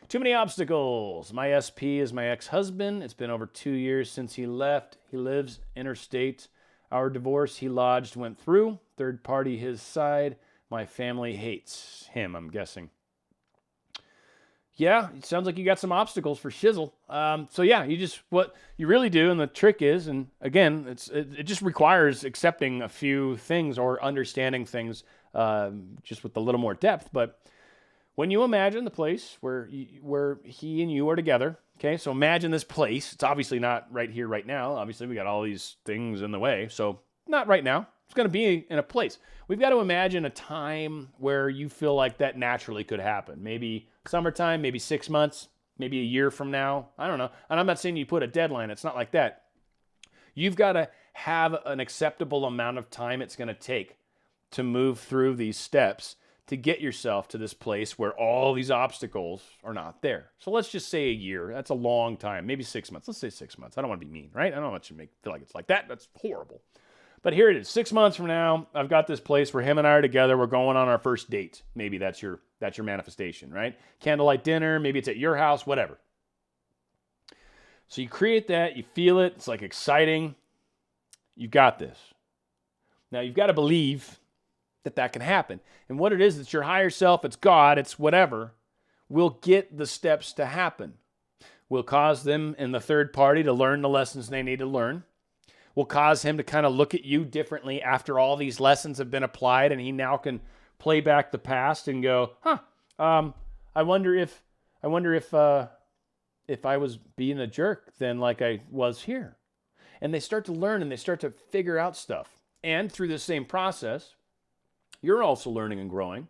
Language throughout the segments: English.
Too many obstacles. My SP is my ex-husband. It's been over 2 years since he left. He lives interstate. Our divorce he lodged went through. Third party his side. My family hates him, I'm guessing. Yeah, it sounds like you got some obstacles for shizzle. So yeah, what you really do, and the trick is, and again, it just requires accepting a few things or understanding things just with a little more depth. But when you imagine the place where he and you are together, okay, so imagine this place. It's obviously not right here, right now. Obviously, we got all these things in the way, so not right now. It's going to be in a place. We've got to imagine a time where you feel like that naturally could happen. Maybe summertime, maybe 6 months, maybe a year from now. I don't know. And I'm not saying you put a deadline. It's not like that. You've got to have an acceptable amount of time it's going to take to move through these steps to get yourself to this place where all these obstacles are not there. So let's just say a year. That's a long time. Maybe 6 months. Let's say 6 months. I don't want to be mean, right? I don't want you to feel like it's like that. That's horrible. But here it is. 6 months from now, I've got this place where him and I are together. We're going on our first date. Maybe that's your manifestation, right? Candlelight dinner. Maybe it's at your house, whatever. So you create that. You feel it. It's like exciting. You've got this. Now you've got to believe that can happen. And what it is, it's your higher self, it's God, it's whatever, will get the steps to happen. Will cause them in the third party to learn the lessons they need to learn. Will cause him to kind of look at you differently after all these lessons have been applied, and he now can play back the past and go, I wonder if I was being a jerk then like I was here. And they start to learn and they start to figure out stuff. And through the same process, you're also learning and growing.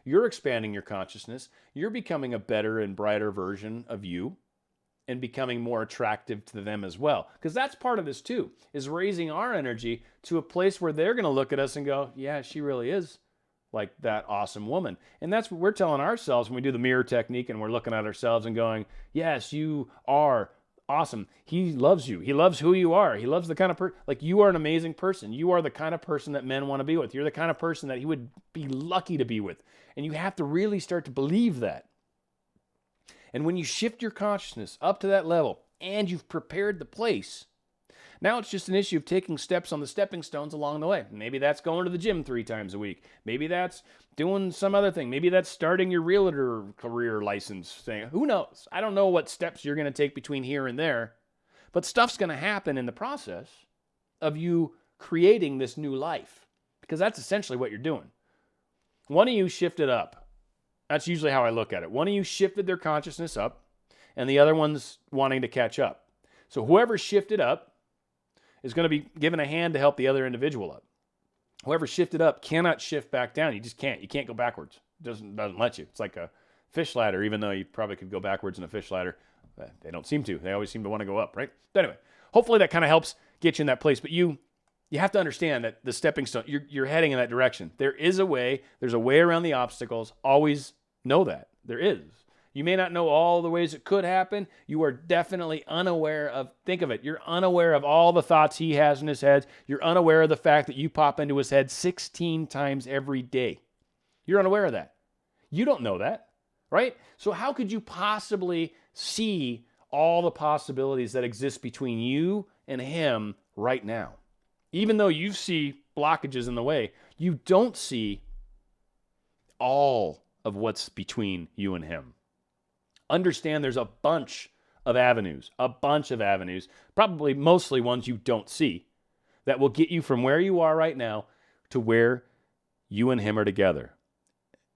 You're expanding your consciousness. You're becoming a better and brighter version of you and becoming more attractive to them as well. Because that's part of this too, is raising our energy to a place where they're going to look at us and go, yeah, she really is like that awesome woman. And that's what we're telling ourselves when we do the mirror technique and we're looking at ourselves and going, yes, you are awesome. He loves you. He loves who you are. He loves the kind of person, like you are an amazing person. You are the kind of person that men want to be with. You're the kind of person that he would be lucky to be with. And you have to really start to believe that. And when you shift your consciousness up to that level and you've prepared the place, now it's just an issue of taking steps on the stepping stones along the way. Maybe that's going to the gym 3 times a week. Maybe that's doing some other thing. Maybe that's starting your realtor career license thing. Who knows? I don't know what steps you're going to take between here and there, but stuff's going to happen in the process of you creating this new life, because that's essentially what you're doing. One of you shifted up. That's usually how I look at it. One of you shifted their consciousness up, and the other one's wanting to catch up. So whoever shifted up is going to be given a hand to help the other individual up. Whoever shifted up cannot shift back down. You just can't. You can't go backwards. It doesn't let you. It's like a fish ladder, even though you probably could go backwards in a fish ladder. They don't seem to. They always seem to want to go up, right? But anyway, hopefully that kind of helps get you in that place. But you have to understand that the stepping stone, you're heading in that direction. There is a way. There's a way around the obstacles. Always know that. There is. You may not know all the ways it could happen. You are definitely unaware of, think of it, you're unaware of all the thoughts he has in his head. You're unaware of the fact that you pop into his head 16 times every day. You're unaware of that. You don't know that, right? So how could you possibly see all the possibilities that exist between you and him right now? Even though you see blockages in the way, you don't see all of what's between you and him. Understand there's a bunch of avenues, probably mostly ones you don't see, that will get you from where you are right now to where you and him are together.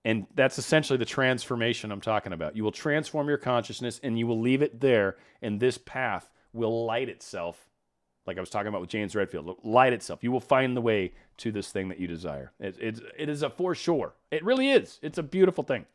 And that's essentially the transformation I'm talking about. You will transform your consciousness and you will leave it there, and this path will light itself, like I was talking about with James Redfield, light itself. You will find the way to this thing that you desire. It is a for sure. It really is. It's a beautiful thing.